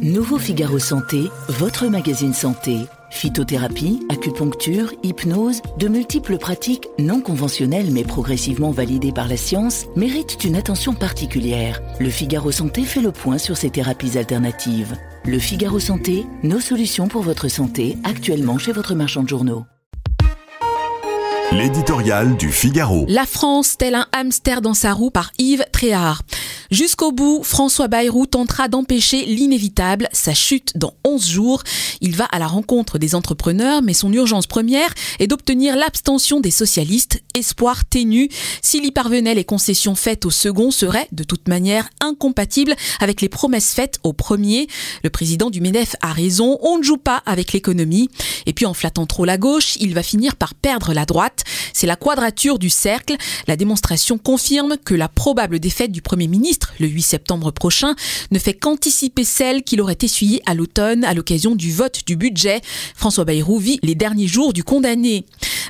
Nouveau Figaro Santé, votre magazine santé. Phytothérapie, acupuncture, hypnose, de multiples pratiques non conventionnelles mais progressivement validées par la science méritent une attention particulière. Le Figaro Santé fait le point sur ces thérapies alternatives. Le Figaro Santé, nos solutions pour votre santé, actuellement chez votre marchand de journaux. L'éditorial du Figaro. La France, tel un hamster dans sa roue par Yves Tréhard. Jusqu'au bout, François Bayrou tentera d'empêcher l'inévitable, sa chute dans 11 jours. Il va à la rencontre des entrepreneurs, mais son urgence première est d'obtenir l'abstention des socialistes. Espoir ténu. S'il y parvenait, les concessions faites au second seraient, de toute manière, incompatibles avec les promesses faites au premier. Le président du MEDEF a raison, on ne joue pas avec l'économie. Et puis en flattant trop la gauche, il va finir par perdre la droite. C'est la quadrature du cercle. La démonstration confirme que la probable défaite du Premier ministre, le 8 septembre prochain, ne fait qu'anticiper celle qu'il aurait essuyée à l'automne à l'occasion du vote du budget. François Bayrou vit les derniers jours du condamné.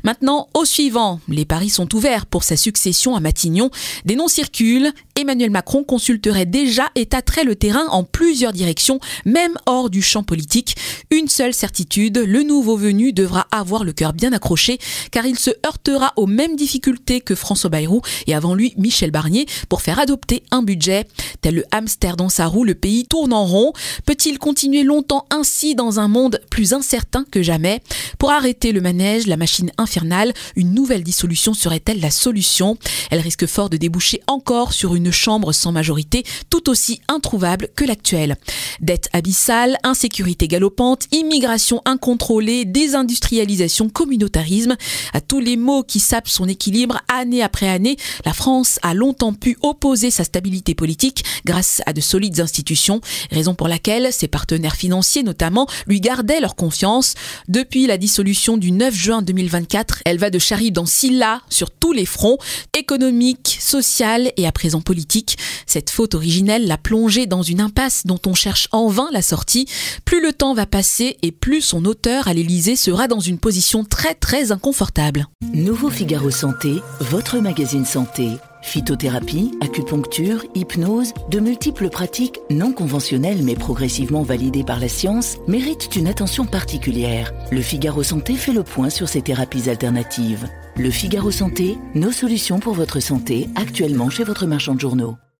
Maintenant, au suivant, les paris sont ouverts pour sa succession à Matignon. Des noms circulent. Emmanuel Macron consulterait déjà et tâterait le terrain en plusieurs directions, même hors du champ politique. Une seule certitude, le nouveau venu devra avoir le cœur bien accroché, car il se heurtera aux mêmes difficultés que François Bayrou et avant lui Michel Barnier pour faire adopter un budget. Tel le hamster dans sa roue, le pays tourne en rond. Peut-il continuer longtemps ainsi dans un monde plus incertain que jamais ? Pour arrêter le manège, la machine infernale, une nouvelle dissolution serait-elle la solution ? Elle risque fort de déboucher encore sur une chambre sans majorité, tout aussi introuvable que l'actuelle. Dette abyssale, insécurité galopante, immigration incontrôlée, désindustrialisation, communautarisme. À tous les maux qui sapent son équilibre année après année, la France a longtemps pu opposer sa stabilité politique grâce à de solides institutions, raison pour laquelle ses partenaires financiers notamment lui gardaient leur confiance. Depuis la dissolution du 9 juin 2024, elle va de Charybde dans Scylla sur tous les fronts, économique, social et à présent politique. Cette faute originelle l'a plongée dans une impasse dont on cherche en vain la sortie. Plus le temps va passer et plus son auteur à l'Élysée sera dans une position très inconfortable. Nouveau Figaro Santé, votre magazine santé. Phytothérapie, acupuncture, hypnose, de multiples pratiques non conventionnelles mais progressivement validées par la science méritent une attention particulière. Le Figaro Santé fait le point sur ces thérapies alternatives. Le Figaro Santé, nos solutions pour votre santé, actuellement chez votre marchand de journaux.